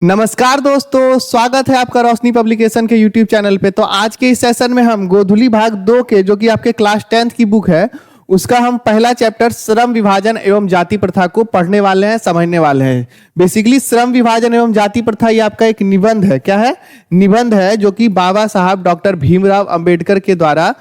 नमस्कार दोस्तों, स्वागत है आपका रोशनी पब्लिकेशन के यूट्यूब चैनल पे। तो आज के इस सेशन में हम गोधुली भाग 2 के जो कि आपके क्लास 10th की बुक है उसका हम पहला चैप्टर श्रम विभाजन एवं जाति प्रथा को पढ़ने वाले हैं, समझने वाले हैं। बेसिकली श्रम विभाजन एवं जाति प्रथा ये आपका एक निबंध है। क्या है? निबंध है जो कि बाबा साहब डॉक्टर भीमराव अंबेडकर के द्वारा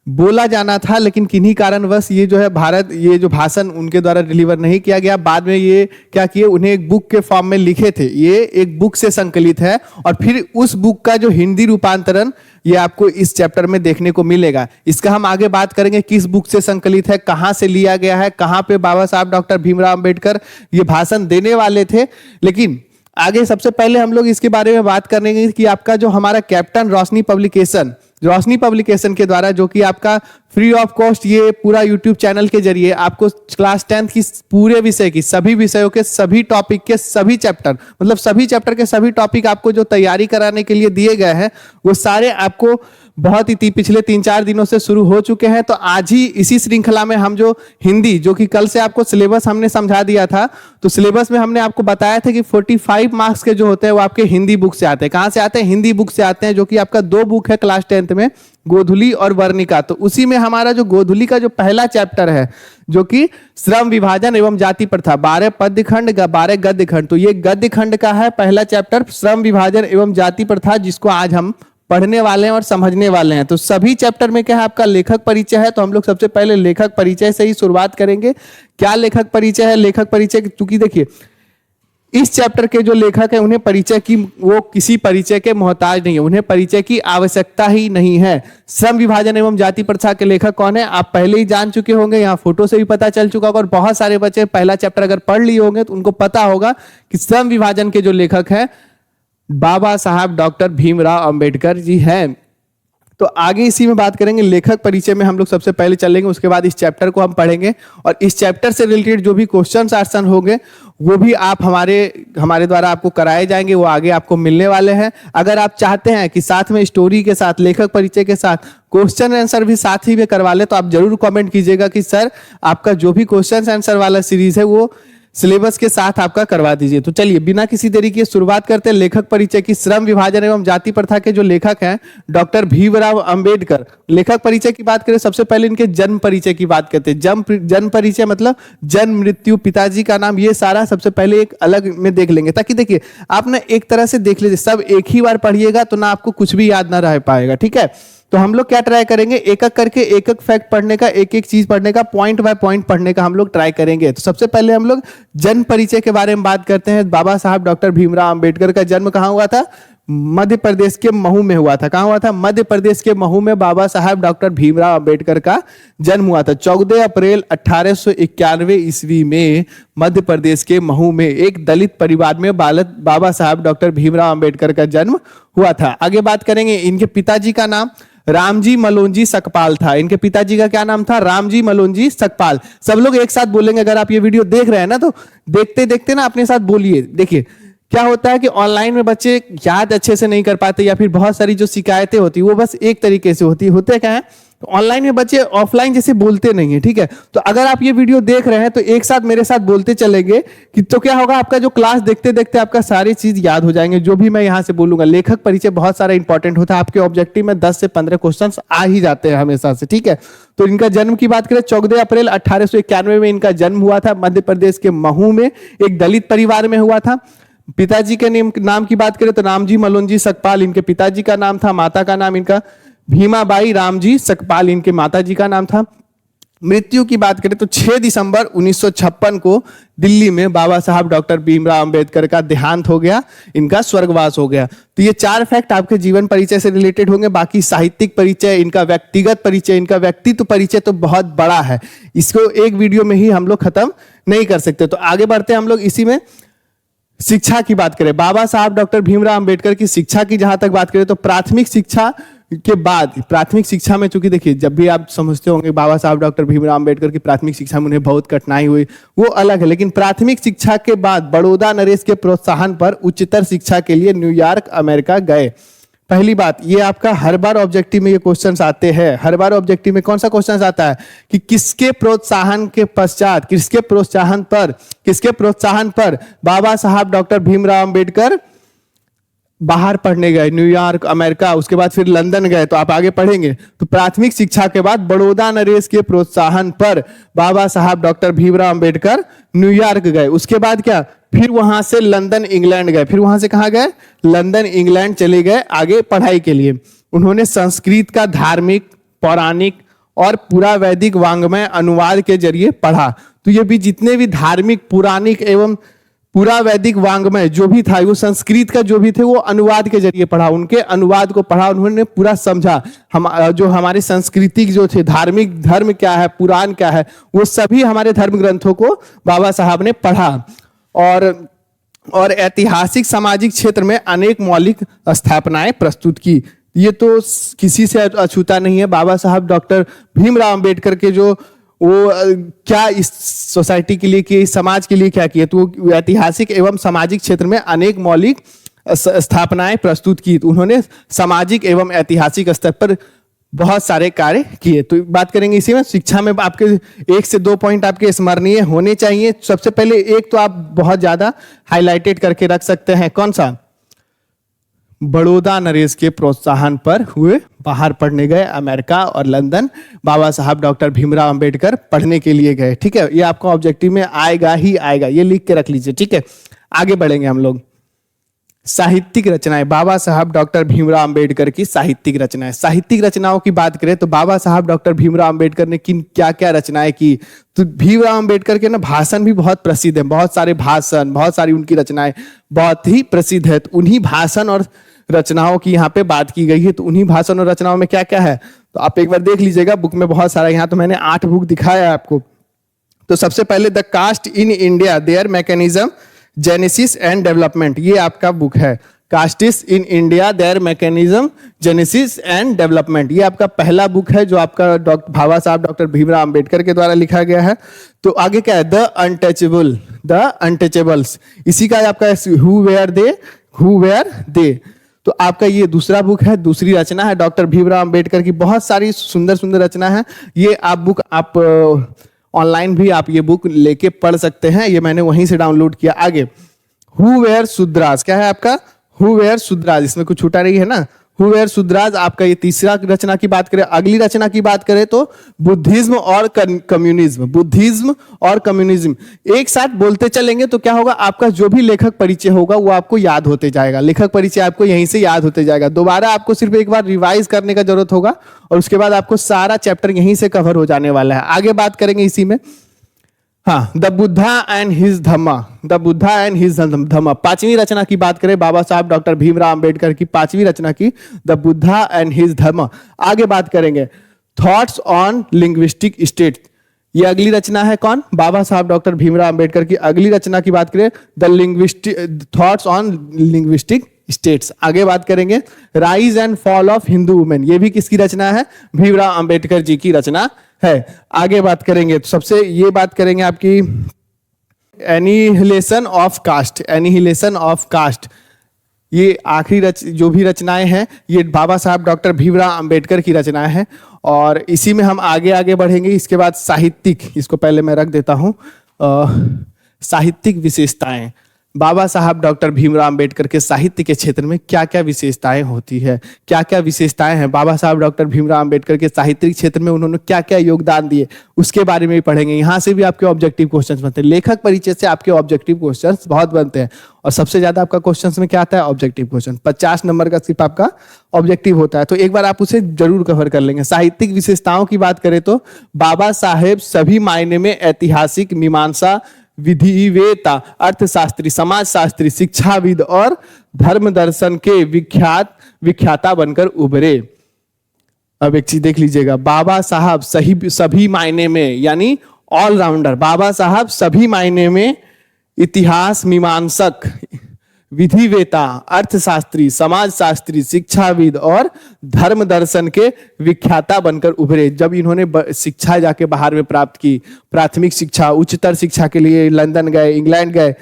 बोला जाना था, लेकिन किन्हीं कारणवश ये जो है ये जो भाषण उनके द्वारा डिलीवर नहीं किया गया। बाद में ये क्या किए, उन्हें एक बुक के फॉर्म में लिखे थे। ये एक बुक से संकलित है और फिर उस बुक का जो हिंदी रूपांतरण ये आपको इस चैप्टर में देखने को मिलेगा। इसका हम आगे बात करेंगे, किस बुक से संकलित है, कहां से लिया गया है, कहां पे बाबा साहब डॉक्टर भीमराव अंबेडकर ये भाषण देने वाले थे। लेकिन आगे सबसे पहले हम लोग इसके बारे में बात करेंगे कि आपका जो हमारा कैप्टन रोशनी पब्लिकेशन के द्वारा जो कि आपका फ्री ऑफ कॉस्ट ये पूरा यूट्यूब चैनल के जरिए आपको क्लास 10th की पूरे विषय की सभी विषयों के सभी टॉपिक के सभी चैप्टर मतलब सभी चैप्टर के सभी टॉपिक आपको जो तैयारी कराने के लिए दिए गए हैं वो सारे आपको बहुत ही पिछले 3-4 दिनों से शुरू हो चुके हैं। तो आज ही इसी श्रृंखला में हम जो हिंदी, जो कि कल से आपको सिलेबस हमने समझा दिया था, तो सिलेबस में हमने आपको बताया था कि 45 मार्क्स के जो होते हैं वो आपके हिंदी बुक से आते हैं। कहां से आते हैं? हिंदी बुक से आते हैं, जो कि आपका 2 बुक है क्लास 10th में, गोधुली और वर्णिका। तो उसी में हमारा जो गोधुली का जो पहला चैप्टर है जो कि श्रम विभाजन एवं जाति प्रथा, 12 पद्य खंड 12 गद्य खंड, तो ये गद्य खंड का है पहला चैप्टर श्रम विभाजन एवं जाति प्रथा, जिसको आज हम पढ़ने वाले हैं और समझने वाले हैं। तो सभी चैप्टर में क्या है, आपका लेखक परिचय है। तो हम लोग सबसे पहले लेखक परिचय से ही शुरुआत करेंगे। क्या लेखक परिचय है? लेखक परिचय, चूंकि देखिए इस चैप्टर के जो लेखक है उन्हें परिचय की, वो किसी परिचय के मोहताज नहीं है, उन्हें परिचय की आवश्यकता ही नहीं है। श्रम विभाजन एवं जाति प्रथा के लेखक कौन है आप पहले ही जान चुके होंगे, यहाँ फोटो से भी पता चल चुका होगा। और बहुत सारे बच्चे पहला चैप्टर अगर पढ़ लिए होंगे तो उनको पता होगा कि श्रम विभाजन के जो लेखक है बाबा साहब डॉक्टर भीमराव अंबेडकर जी हैं। तो आगे इसी में बात करेंगे। लेखक परिचय में हम लोग सबसे पहले चलेंगे, उसके बाद इस चैप्टर को हम पढ़ेंगे और इस चैप्टर से रिलेटेड जो भी क्वेश्चन आंसर होंगे वो भी आप हमारे द्वारा आपको कराए जाएंगे, वो आगे आपको मिलने वाले हैं। अगर आप चाहते हैं कि साथ में स्टोरी के साथ, लेखक परिचय के साथ क्वेश्चन आंसर भी साथ ही में करवा ले, तो आप जरूर कमेंट कीजिएगा कि सर आपका जो भी क्वेश्चन आंसर वाला सीरीज है वो सिलेबस के साथ आपका करवा दीजिए। तो चलिए बिना किसी देरी के शुरुआत करते हैं लेखक परिचय की। श्रम विभाजन एवं जाति प्रथा के जो लेखक हैं डॉक्टर भीमराव अंबेडकर। लेखक परिचय की बात करें, सबसे पहले इनके जन्म परिचय की बात करते हैं। जन्म परिचय मतलब जन्म, मृत्यु, पिताजी का नाम, ये सारा सबसे पहले एक अलग में देख लेंगे, ताकि देखिए आप ना एक तरह से देख लीजिए, सब एक ही बार पढ़िएगा तो ना आपको कुछ भी याद ना रह पाएगा। ठीक है, तो हम लोग क्या ट्राई करेंगे, एक एक करके एक एक फैक्ट पढ़ने का, एक एक चीज पढ़ने का, पॉइंट बाय पॉइंट पढ़ने का हम लोग ट्राई करेंगे। तो सबसे पहले हम लोग जन्म परिचय के बारे में बात करते हैं। बाबा साहब डॉक्टर भीमराव अंबेडकर का जन्म कहाँ हुआ था? मध्य प्रदेश के महू में हुआ था। कहाँ हुआ था? मध्य प्रदेश के महू में बाबा साहब डॉक्टर भीमराव अंबेडकर का जन्म हुआ था। 14 अप्रैल 1891 ईस्वी में मध्य प्रदेश के महू में एक दलित परिवार में बाबा साहब डॉक्टर भीमराव अंबेडकर का जन्म हुआ था। आगे बात करेंगे, इनके पिताजी का नाम रामजी मलोंजी सकपाल था। इनके पिताजी का क्या नाम था? रामजी मलोंजी सकपाल। सब लोग एक साथ बोलेंगे। अगर आप ये वीडियो देख रहे हैं ना तो देखते देखते ना अपने साथ बोलिए। देखिए क्या होता है कि ऑनलाइन में बच्चे याद अच्छे से नहीं कर पाते, या फिर बहुत सारी जो शिकायतें होती है वो बस एक तरीके से होते क्या है, ऑनलाइन में बच्चे ऑफलाइन जैसे बोलते नहीं है। ठीक है, तो अगर आप ये वीडियो देख रहे हैं तो एक साथ मेरे साथ बोलते चलेंगे कि तो क्या होगा, आपका जो क्लास देखते देखते आपका सारी चीज याद हो जाएंगे, जो भी मैं यहाँ से बोलूंगा। लेखक परिचय बहुत सारा इंपॉर्टेंट होता है, आपके ऑब्जेक्टिव में 10 से 15 क्वेश्चन आ ही जाते हैं हमेशा से। ठीक है, तो इनका जन्म की बात करें, 14 अप्रैल 1891 में इनका जन्म हुआ था। मध्य प्रदेश के महू में एक दलित परिवार में हुआ था। पिताजी के नाम की बात करें तो रामजी मलोंजी सकपाल इनके पिताजी का नाम था। माता का नाम इनका भीमाबाई रामजी सकपाल इनके माताजी का नाम था। मृत्यु की बात करें तो 6 दिसंबर 1956 को दिल्ली में बाबा साहब डॉक्टर भीमराव अंबेडकर का देहांत हो गया, इनका स्वर्गवास हो गया। तो ये 4 फैक्ट आपके जीवन परिचय से रिलेटेड होंगे। बाकी साहित्यिक परिचय, इनका व्यक्तिगत परिचय, इनका व्यक्तित्व परिचय तो बहुत बड़ा है, इसको एक वीडियो में ही हम लोग खत्म नहीं कर सकते। तो आगे बढ़ते हैं हम लोग इसी में। शिक्षा की बात करें, बाबा साहब डॉक्टर भीमराव अंबेडकर की शिक्षा की जहां तक बात करें तो प्राथमिक शिक्षा के बाद, प्राथमिक शिक्षा में चूंकि देखिए जब भी आप समझते होंगे बाबा साहब डॉक्टर भीमराव अंबेडकर की प्राथमिक शिक्षा में उन्हें बहुत कठिनाई हुई, वो अलग है। लेकिन प्राथमिक शिक्षा के बाद बड़ौदा नरेश के प्रोत्साहन पर उच्चतर शिक्षा के लिए न्यूयॉर्क अमेरिका गए। पहली बात, ये आपका हर बार ऑब्जेक्टिव में ये क्वेश्चंस आते हैं। हर बार ऑब्जेक्टिव में कौन सा क्वेश्चन आता है कि किसके प्रोत्साहन के पश्चात, किसके प्रोत्साहन पर बाबा साहब डॉक्टर भीमराव अंबेडकर बाहर पढ़ने गए, न्यूयॉर्क, अमेरिका, उसके बाद फिर लंदन गए, तो आप आगे पढ़ेंगे। तो प्राथमिक शिक्षा के बाद बड़ौदा नरेश के प्रोत्साहन पर बाबा साहब डॉक्टर भीमराव अंबेडकर न्यूयॉर्क गए। उसके बाद क्या, फिर वहां से लंदन इंग्लैंड गए। फिर वहां से कहाँ गए, लंदन इंग्लैंड चले गए आगे पढ़ाई के लिए। उन्होंने संस्कृत का धार्मिक, पौराणिक और पूरा वैदिक वांग्मय अनुवाद के जरिए पढ़ा। तो ये भी जितने भी धार्मिक, पौराणिक एवं पूरा वैदिक वांग्मय जो भी था, वो संस्कृत का जो भी थे वो अनुवाद के जरिए पढ़ा। उनके अनुवाद को पढ़ा, उन्होंने पूरा समझा। हम जो हमारी संस्कृति जो थे, धार्मिक धर्म क्या है, पुराण क्या है, वो सभी हमारे धर्म ग्रंथों को बाबा साहब ने पढ़ा। और ऐतिहासिक सामाजिक क्षेत्र में अनेक मौलिक स्थापनाएं प्रस्तुत की। ये तो किसी से अछूता नहीं है। बाबा साहब डॉक्टर भीमराव अंबेडकर के जो वो क्या इस सोसाइटी के लिए किए, इस समाज के लिए क्या किए, तो ऐतिहासिक एवं सामाजिक क्षेत्र में अनेक मौलिक स्थापनाएं प्रस्तुत की। तो उन्होंने सामाजिक एवं ऐतिहासिक स्तर पर बहुत सारे कार्य किए। तो बात करेंगे इसी में। शिक्षा में आपके 1 से 2 पॉइंट आपके स्मरणीय होने चाहिए। सबसे पहले एक तो आप बहुत ज्यादा हाईलाइटेड करके रख सकते हैं, कौन सा, बड़ौदा नरेश के प्रोत्साहन पर हुए बाहर पढ़ने गए, अमेरिका और लंदन बाबा साहब डॉक्टर भीमराव अंबेडकर पढ़ने के लिए गए। ठीक है, ये आपको ऑब्जेक्टिव में आएगा ही आएगा, ये लिख के रख लीजिए। ठीक है, आगे बढ़ेंगे हम लोग। साहित्यिक रचनाएं, बाबा साहब डॉक्टर भीमराव अंबेडकर की साहित्यिक रचनाएं। साहित्यिक रचनाओं की बात करें तो बाबा साहब डॉक्टर भीमराव अंबेडकर ने किन क्या क्या रचनाएं की, तो भीमराव अंबेडकर के ना भाषण भी बहुत प्रसिद्ध है। बहुत सारे भाषण, बहुत सारी उनकी रचनाएं बहुत ही प्रसिद्ध है। तो उन्हीं भाषण और रचनाओं की यहाँ पे बात की गई है। तो उन्हीं भाषण और रचनाओं में क्या क्या है, तो आप एक बार देख लीजिएगा, बुक में बहुत सारा। यहाँ तो मैंने 8 बुक दिखाया है आपको। तो सबसे पहले the caste in India, their mechanism, genesis and development, ये आपका बुक है। Castes in India, their mechanism, genesis and development, ये आपका पहला बुक है जो आपका बाबा साहब डॉक्टर भीमराव अंबेडकर के द्वारा लिखा गया है। तो आगे क्या है, द अनटचेबल, द अनटचेबल्स, इसी का आपका हु वेयर दे। तो आपका ये दूसरा बुक है, दूसरी रचना है डॉक्टर भीमराव अंबेडकर की। बहुत सारी सुंदर सुंदर रचना है। ये आप बुक आप ऑनलाइन भी आप ये बुक लेके पढ़ सकते हैं, ये मैंने वहीं से डाउनलोड किया। आगे हु वेयर शूद्रास, क्या है आपका, हु वेयर शूद्रास, इसमें कुछ छूटा नहीं है ना। हु वेयर शूद्रास आपका ये तीसरा रचना की बात करें। अगली रचना की बात करें तो बुद्धिज्म और कम्युनिज्म, बुद्धिज्म और कम्युनिज्म एक साथ बोलते चलेंगे तो क्या होगा, आपका जो भी लेखक परिचय होगा वो आपको याद होते जाएगा। लेखक परिचय आपको यहीं से याद होते जाएगा। दोबारा आपको सिर्फ एक बार रिवाइज करने का जरूरत होगा और उसके बाद आपको सारा चैप्टर यहीं से कवर हो जाने वाला है। आगे बात करेंगे इसी में। हाँ, the Buddha and his Dhamma, the Buddha and his Dhamma, 5वीं रचना की बात करें, बाबा साहब डॉक्टर भीमराव अंबेडकर की 5वीं रचना की, द बुद्धा एंड हिज धम्मा। आगे बात करेंगे थॉट्स ऑन लिंग्विस्टिक स्टेट, ये अगली रचना है कौन, बाबा साहब डॉक्टर भीमराव अंबेडकर की अगली रचना की बात करें, the linguistic thoughts on linguistic states. आगे बात करेंगे rise and fall of Hindu women, ये भी किसकी रचना है, भीमराव अंबेडकर जी की रचना है। आगे बात करेंगे तो सबसे ये बात करेंगे आपकी annihilation of caste, annihilation of caste, ये आखिरी जो भी रचनाएं हैं ये बाबा साहब डॉक्टर भीमराव अंबेडकर की रचनाएं हैं। और इसी में हम आगे आगे बढ़ेंगे। इसके बाद साहित्यिक, इसको पहले मैं रख देता हूं, साहित्यिक विशेषताएं, बाबा साहब डॉक्टर भीमराव अंबेडकर के साहित्य के क्षेत्र में क्या क्या विशेषताएं होती है, क्या क्या विशेषताएं हैं बाबा साहब डॉक्टर भीमराव अंबेडकर के साहित्यिक क्षेत्र में, उन्होंने क्या क्या योगदान दिए, उसके बारे में भी पढ़ेंगे। यहाँ से भी आपके ऑब्जेक्टिव क्वेश्चंस बनते हैं। लेखक परिचय से आपके ऑब्जेक्टिव क्वेश्चंस बहुत बनते हैं और सबसे ज्यादा आपका क्वेश्चंस में क्या आता है, ऑब्जेक्टिव क्वेश्चन। 50 नंबर का सिर्फ आपका ऑब्जेक्टिव होता है, तो एक बार आप उसे जरूर कवर कर लेंगे। साहित्यिक विशेषताओं की बात करें तो बाबा साहेब सभी मायने में ऐतिहासिक, मीमांसा, विधिवेता, अर्थशास्त्री, समाजशास्त्री, शिक्षाविद और धर्म दर्शन के विख्याता बनकर उभरे। अब एक चीज देख लीजिएगा, बाबा साहब सभी मायने में, यानी ऑलराउंडर, बाबा साहब सभी मायने में इतिहास, मीमांसक, विधिवेता, अर्थशास्त्री, समाजशास्त्री, शिक्षाविद और धर्म दर्शन के विख्याता बनकर उभरे। जब इन्होंने शिक्षा जाके बाहर में प्राप्त की, प्राथमिक शिक्षा, उच्चतर शिक्षा के लिए लंदन गए, इंग्लैंड गए,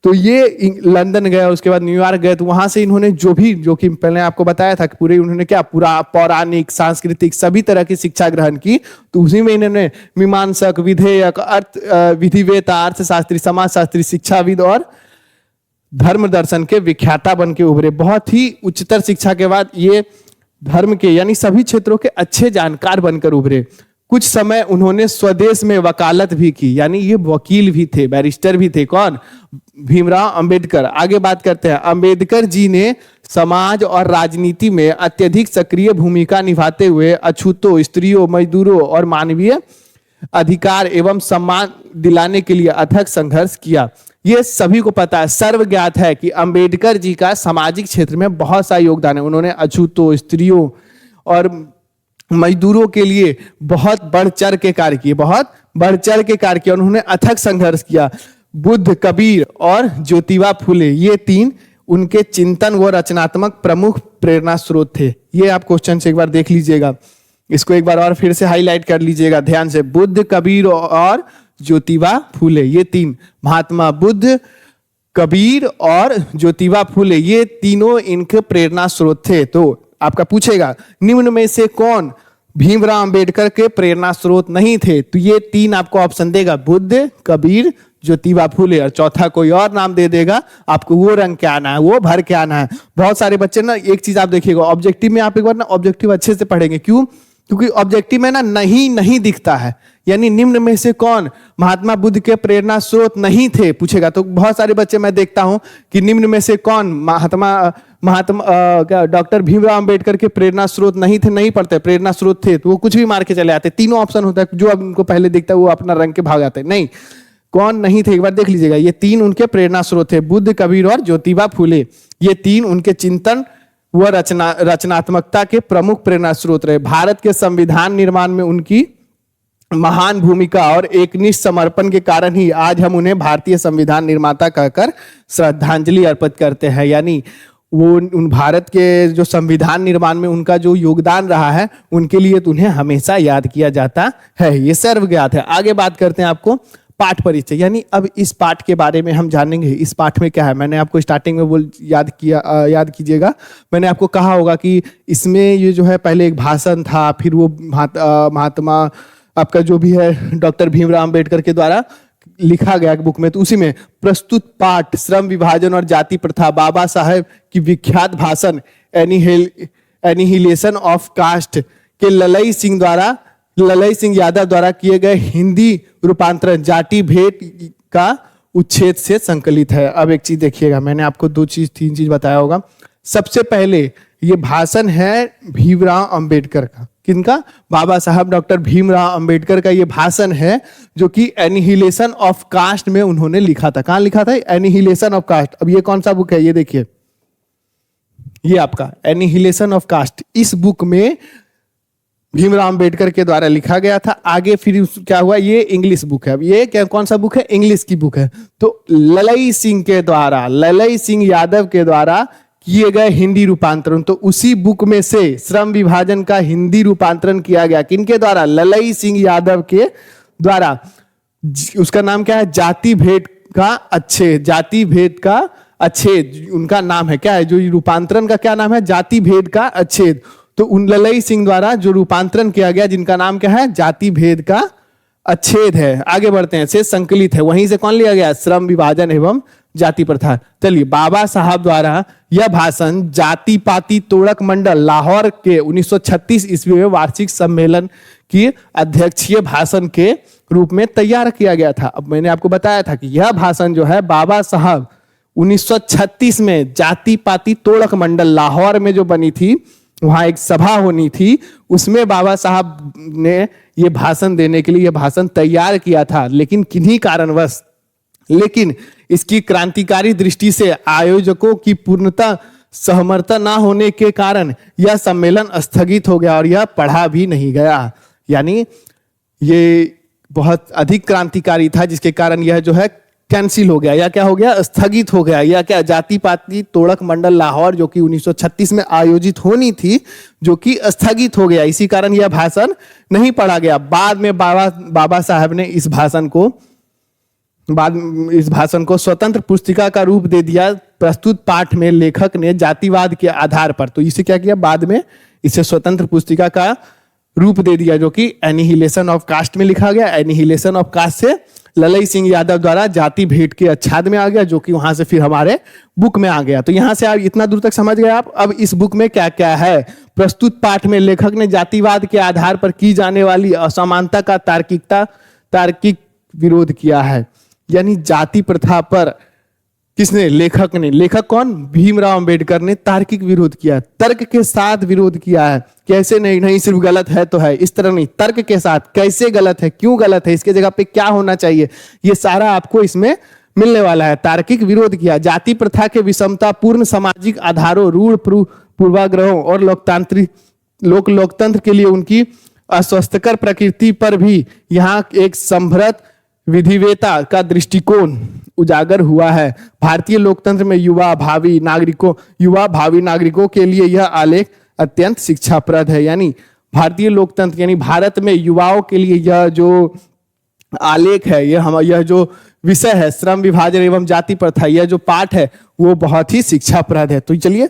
तो ये लंदन गए, उसके बाद न्यूयॉर्क गए, तो वहां से इन्होंने जो कि पहले आपको बताया था कि पूरे उन्होंने क्या पूरा पौराणिक, सांस्कृतिक सभी तरह की शिक्षा ग्रहण की। तो उसी में इन्होंने मीमांसक, विधेयक, विधिवेता, अर्थशास्त्री, समाजशास्त्री, शिक्षाविद और धर्म दर्शन के विख्याता बन के उभरे। बहुत ही उच्चतर शिक्षा के बाद ये धर्म के यानी सभी क्षेत्रों के अच्छे जानकार बनकर उभरे। कुछ समय उन्होंने स्वदेश में वकालत भी की, यानी ये वकील भी थे, बैरिस्टर भी थे। कौन? भीमराव अंबेडकर। आगे बात करते हैं। अंबेडकर जी ने समाज और राजनीति में अत्यधिक सक्रिय भूमिका निभाते हुए अछूतों, स्त्रियों, मजदूरों और मानवीय अधिकार एवं सम्मान दिलाने के लिए अथक संघर्ष किया। ये सभी को पता है, सर्वज्ञात है कि अंबेडकर जी का सामाजिक क्षेत्र में बहुत सा योगदान है। उन्होंने अछूतों, स्त्रियों और मजदूरों के लिए बहुत बढ़ चढ़ के कार्य किए, बहुत बढ़ चढ़ के कार्य किया। उन्होंने अथक संघर्ष किया। बुद्ध, कबीर और ज्योतिबा फुले, ये तीन उनके चिंतन व रचनात्मक प्रमुख प्रेरणा स्रोत थे। ये आप क्वेश्चन से एक बार देख लीजिएगा, इसको एक बार और फिर से हाईलाइट कर लीजिएगा ध्यान से। बुद्ध, कबीर और ज्योतिबा फुले, ये तीन, महात्मा बुद्ध, कबीर और ज्योतिबा फुले, ये तीनों इनके प्रेरणा स्रोत थे। तो आपका पूछेगा निम्न में से कौन भीमराव अंबेडकर के प्रेरणा स्रोत नहीं थे? तो ये तीन आपको ऑप्शन देगा, बुद्ध, कबीर, ज्योतिबा फुले, और चौथा कोई और नाम दे देगा। आपको वो रंग के आना है, वो भर के आना है। बहुत सारे बच्चे ना एक चीज आप देखिएगा, ऑब्जेक्टिव में आप एक बार ना ऑब्जेक्टिव अच्छे से पढ़ेंगे। क्यों? क्योंकि ऑब्जेक्टिव में ना नहीं दिखता है, यानी निम्न में से कौन महात्मा बुद्ध के प्रेरणा स्रोत नहीं थे पूछेगा। तो बहुत सारे बच्चे मैं देखता हूं कि निम्न में से कौन डॉक्टर भीमराव अंबेडकर के प्रेरणा स्रोत नहीं थे, नहीं पढ़ते, प्रेरणा स्रोत थे, तो वो कुछ भी मार के चले आते। तीनों ऑप्शन होता है, जो अब उनको पहले दिखता है वो अपना रंग के भाग जाते हैं। नहीं, कौन नहीं थे एक बार देख लीजिएगा। ये तीन उनके प्रेरणा स्रोत थे, बुद्ध, कबीर और ज्योतिबा फुले। ये तीन उनके चिंतन व रचनात्मकता के प्रमुख प्रेरणा स्रोत रहे। भारत के संविधान निर्माण में उनकी महान भूमिका और एकनिष्ठ समर्पण के कारण ही आज हम उन्हें भारतीय संविधान निर्माता कहकर श्रद्धांजलि अर्पित करते हैं। यानी वो उन भारत के जो संविधान निर्माण में उनका जो योगदान रहा है, उनके लिए तो उन्हें हमेशा याद किया जाता है। ये सर्वज्ञात है। आगे बात करते हैं आपको पाठ परिचय, यानी अब इस पाठ के बारे में हम जानेंगे। इस पाठ में क्या है, मैंने आपको स्टार्टिंग में याद कीजिएगा, मैंने आपको कहा होगा कि इसमें ये जो है पहले एक भाषण था, फिर वो महात्मा आपका जो भी है डॉक्टर भीमराव अंबेडकर के द्वारा लिखा गया बुक में, तो उसी में प्रस्तुत पाठ श्रम विभाजन और जाति प्रथा, बाबा साहेब की विख्यात भाषण एनिहिलेशन ऑफ कास्ट के ललई सिंह यादव द्वारा किए गए हिंदी रूपांतरण जाति भेद का उच्छेद से संकलित है। अब एक चीज देखिएगा, मैंने आपको तीन चीज बताया होगा। सबसे पहले ये भाषण है भीमराव अंबेडकर का। किनका? बाबा साहब डॉक्टर भीमराव अंबेडकर का ये भाषण है, जो कि एनिहिलेशन ऑफ कास्ट में उन्होंने लिखा था। कहां लिखा था? Annihilation of caste. अब ये कौन सा बुक है? ये देखिए, ये आपका एनिहिलेशन ऑफ कास्ट। इस बुक में भीमराव अंबेडकर के द्वारा लिखा गया था। आगे फिर क्या हुआ, ये इंग्लिश बुक है। अब ये क्या कौन सा बुक है? इंग्लिश की बुक है। तो ललई सिंह यादव के द्वारा किए गए हिंदी रूपांतरण, तो उसी बुक में से श्रम विभाजन का हिंदी रूपांतरण किया गया। किनके द्वारा? ललई सिंह यादव के द्वारा। उसका नाम क्या है? जाति भेद का अच्छेद उनका नाम है। क्या है जो रूपांतरण का क्या नाम है? जाति भेद का अच्छेद। तो उन ललई सिंह द्वारा जो रूपांतरण किया गया, जिनका नाम क्या है? जाति भेद का अच्छेद है। आगे बढ़ते हैं, से संकलित है। वहीं से कौन लिया गया? श्रम विभाजन एवं जाति प्रथा। चलिए, बाबा साहब द्वारा यह भाषण जाति पाति तोड़क मंडल लाहौर के 1936 ईस्वी में वार्षिक सम्मेलन की अध्यक्षीय भाषण के रूप में तैयार किया गया था। अब मैंने आपको बताया था कि यह भाषण जो है बाबा साहब 1936 में जाति पाति तोड़क मंडल लाहौर में जो बनी थी, वहां एक सभा होनी थी, उसमें बाबा साहब ने ये भाषण देने के लिए यह भाषण तैयार किया था। लेकिन किन्हीं कारणवश, लेकिन इसकी क्रांतिकारी दृष्टि से आयोजकों की पूर्णतः सहमर्थ ना होने के कारण यह सम्मेलन स्थगित हो गया और यह पढ़ा भी नहीं गया। यानी ये बहुत अधिक क्रांतिकारी था, जिसके कारण यह जो है कैंसिल हो गया, या क्या हो गया? स्थगित हो गया। या क्या? जाति पाति तोड़क मंडल लाहौर जो कि 1936 में आयोजित होनी थी, जो कि स्थगित हो गया। इसी कारण यह भाषण नहीं पढ़ा गया। बाद में बाबा साहब ने इस भाषण को स्वतंत्र पुस्तिका का रूप दे दिया। प्रस्तुत पाठ में लेखक ने जातिवाद के आधार पर, तो इसे क्या किया? बाद में इसे स्वतंत्र पुस्तिका का रूप दे दिया, जो कि एनिहिलेशन ऑफ कास्ट में लिखा गया। एनिहिलेशन ऑफ कास्ट से ललई सिंह यादव द्वारा जाति भेद के अच्छाद में आ गया, जो कि वहां से फिर हमारे बुक में आ गया। तो यहां से आप इतना दूर तक समझ गए आप। अब इस बुक में क्या क्या है। प्रस्तुत पाठ में लेखक ने जातिवाद के आधार पर की जाने वाली असमानता का तार्किक विरोध किया है। यानी जाति प्रथा पर किसने? लेखक ने। लेखक कौन? भीमराव अंबेडकर ने तार्किक विरोध किया, तर्क के साथ विरोध किया है। कैसे? नहीं सिर्फ गलत है तो है, इस तरह नहीं, तर्क के साथ। कैसे गलत है, क्यों गलत है, इसके जगह पे क्या होना चाहिए, ये सारा आपको इसमें मिलने वाला है। तार्किक विरोध किया। जाति प्रथा के विषमतापूर्ण सामाजिक आधारों, रूढ़ पूर्वाग्रहों और लोकतंत्र के लिए उनकी अस्वस्थकर प्रकृति पर भी यहाँ एक संभ्रत विधिवेता का दृष्टिकोण उजागर हुआ है। भारतीय लोकतंत्र में युवा भावी नागरिकों के लिए यह आलेख अत्यंत शिक्षाप्रद है। यानी भारतीय लोकतंत्र यानी भारत में युवाओं के लिए यह जो आलेख है, यह जो विषय है श्रम विभाजन एवं जाति प्रथा, यह जो पाठ है वो बहुत ही शिक्षाप्रद है। तो चलिए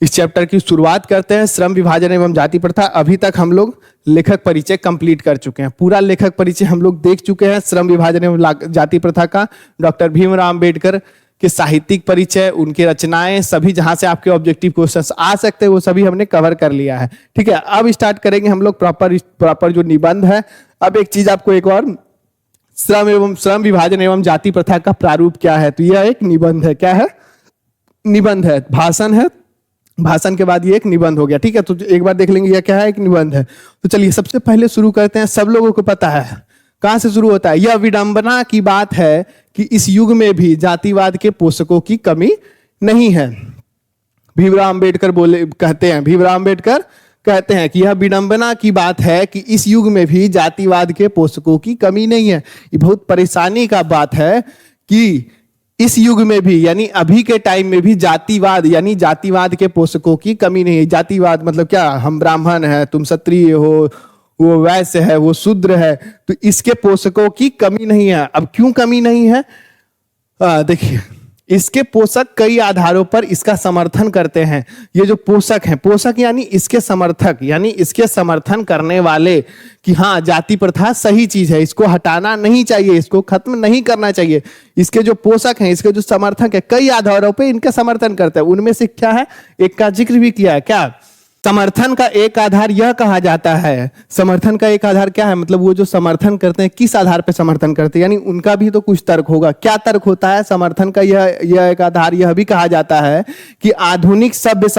इस चैप्टर की शुरुआत करते हैं। श्रम विभाजन एवं जाति प्रथा। अभी तक हम लोग लेखक परिचय कंप्लीट कर चुके हैं, पूरा लेखक परिचय हम लोग देख चुके हैं श्रम विभाजन एवं जाति प्रथा का। डॉक्टर भीमराव अंबेडकर के साहित्यिक परिचय, उनकी रचनाएं, सभी जहां से आपके ऑब्जेक्टिव क्वेश्चंस आ सकते हैं वो सभी हमने कवर कर लिया है। ठीक है, अब स्टार्ट करेंगे हम लोग प्रॉपर जो निबंध है। अब एक चीज आपको एक और, श्रम विभाजन एवं जाति प्रथा का प्रारूप क्या है? तो यह एक निबंध है। क्या है? निबंध है। भाषण है, भाषण के बाद ये एक निबंध हो गया। ठीक है, तो एक बार देख लेंगे यह क्या है, एक निबंध है। तो चलिए सबसे पहले शुरू करते हैं। सब लोगों को पता है कहां से शुरू होता है। यह विडंबना की बात है कि इस युग में भी जातिवाद के पोषकों की कमी नहीं है। भीमराव अंबेडकर कहते हैं कि यह विडंबना की बात है कि इस युग में भी जातिवाद के पोषकों की कमी नहीं है। ये बहुत परेशानी का बात है कि इस युग में भी यानी अभी के टाइम में भी जातिवाद के पोषकों की कमी नहीं है। जातिवाद मतलब क्या? हम ब्राह्मण है, तुम क्षत्रिय हो, वो वैश्य है, वो शूद्र है, तो इसके पोषकों की कमी नहीं है। अब क्यों कमी नहीं है? देखिए, इसके पोषक कई आधारों पर इसका समर्थन करते हैं। ये जो पोषक हैं, पोषक यानी इसके समर्थक, यानी इसके समर्थन करने वाले कि हाँ जाति प्रथा सही चीज है, इसको हटाना नहीं चाहिए, इसको खत्म नहीं करना चाहिए। इसके जो पोषक हैं, इसके जो समर्थक है, कई आधारों पे इनका समर्थन करते हैं। उनमें से क्या है, एक का जिक्र भी किया है। क्या? समर्थन का एक आधार यह कहा जाता है। समर्थन का एक आधार क्या है? मतलब वो जो समर्थन करते हैं किस आधार पे समर्थन करते हैं, यानी उनका भी तो कुछ तर्क होगा। क्या तर्क होता है समर्थन का? यह एक आधार यह भी कहा जाता है कि आधुनिक सभ्य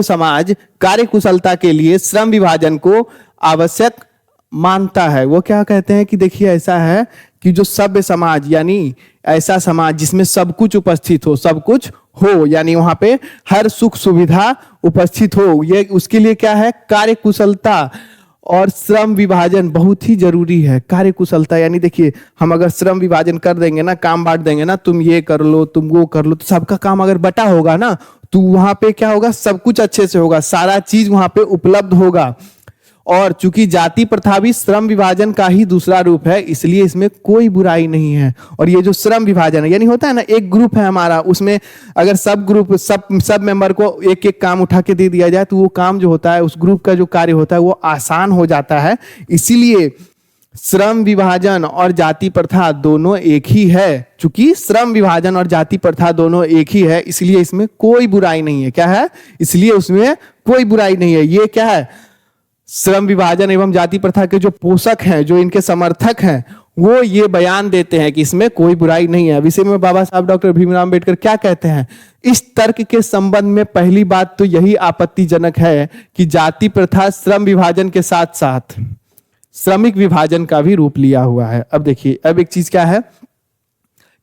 समाज कार्यकुशलता के लिए श्रम विभाजन को आवश्यक मानता है। वो क्या कहते हैं कि देखिए ऐसा है कि जो सभ्य समाज यानी ऐसा समाज जिसमें सब कुछ उपस्थित हो, सब कुछ हो, यानी वहां पे हर सुख सुविधा उपस्थित हो, ये उसके लिए क्या है? कार्यकुशलता और श्रम विभाजन बहुत ही जरूरी है। कार्यकुशलता यानी देखिए हम अगर श्रम विभाजन कर देंगे ना, काम बांट देंगे ना, तुम ये कर लो, तुम वो कर लो, तो सबका काम अगर बटा होगा ना, तो वहां पे क्या होगा? सब कुछ अच्छे से होगा, सारा चीज वहां पे उपलब्ध होगा। और चूंकि जाति प्रथा भी श्रम विभाजन का ही दूसरा रूप है, इसलिए इसमें कोई बुराई नहीं है। और ये जो श्रम विभाजन है, यानी होता है ना, एक ग्रुप है हमारा, उसमें अगर सब मेंबर को एक एक काम उठा के दे दिया जाए तो वो काम जो होता है, उस ग्रुप का जो कार्य होता है वो आसान हो जाता है। इसीलिए श्रम विभाजन और जाति प्रथा दोनों एक ही है। चूंकि श्रम विभाजन और जाति प्रथा दोनों एक ही है, इसलिए इसमें कोई बुराई नहीं है। क्या है? इसलिए उसमें कोई बुराई नहीं है। ये क्या है? श्रम विभाजन एवं जाति प्रथा के जो पोषक हैं, जो इनके समर्थक हैं, वो ये बयान देते हैं कि इसमें कोई बुराई नहीं है। विषय में बाबा साहब डॉक्टर भीमराव अंबेडकर क्या कहते हैं? इस तर्क के संबंध में पहली बात तो यही आपत्तिजनक है कि जाति प्रथा श्रम विभाजन के साथ साथ श्रमिक विभाजन का भी रूप लिया हुआ है। अब देखिए, अब एक चीज क्या है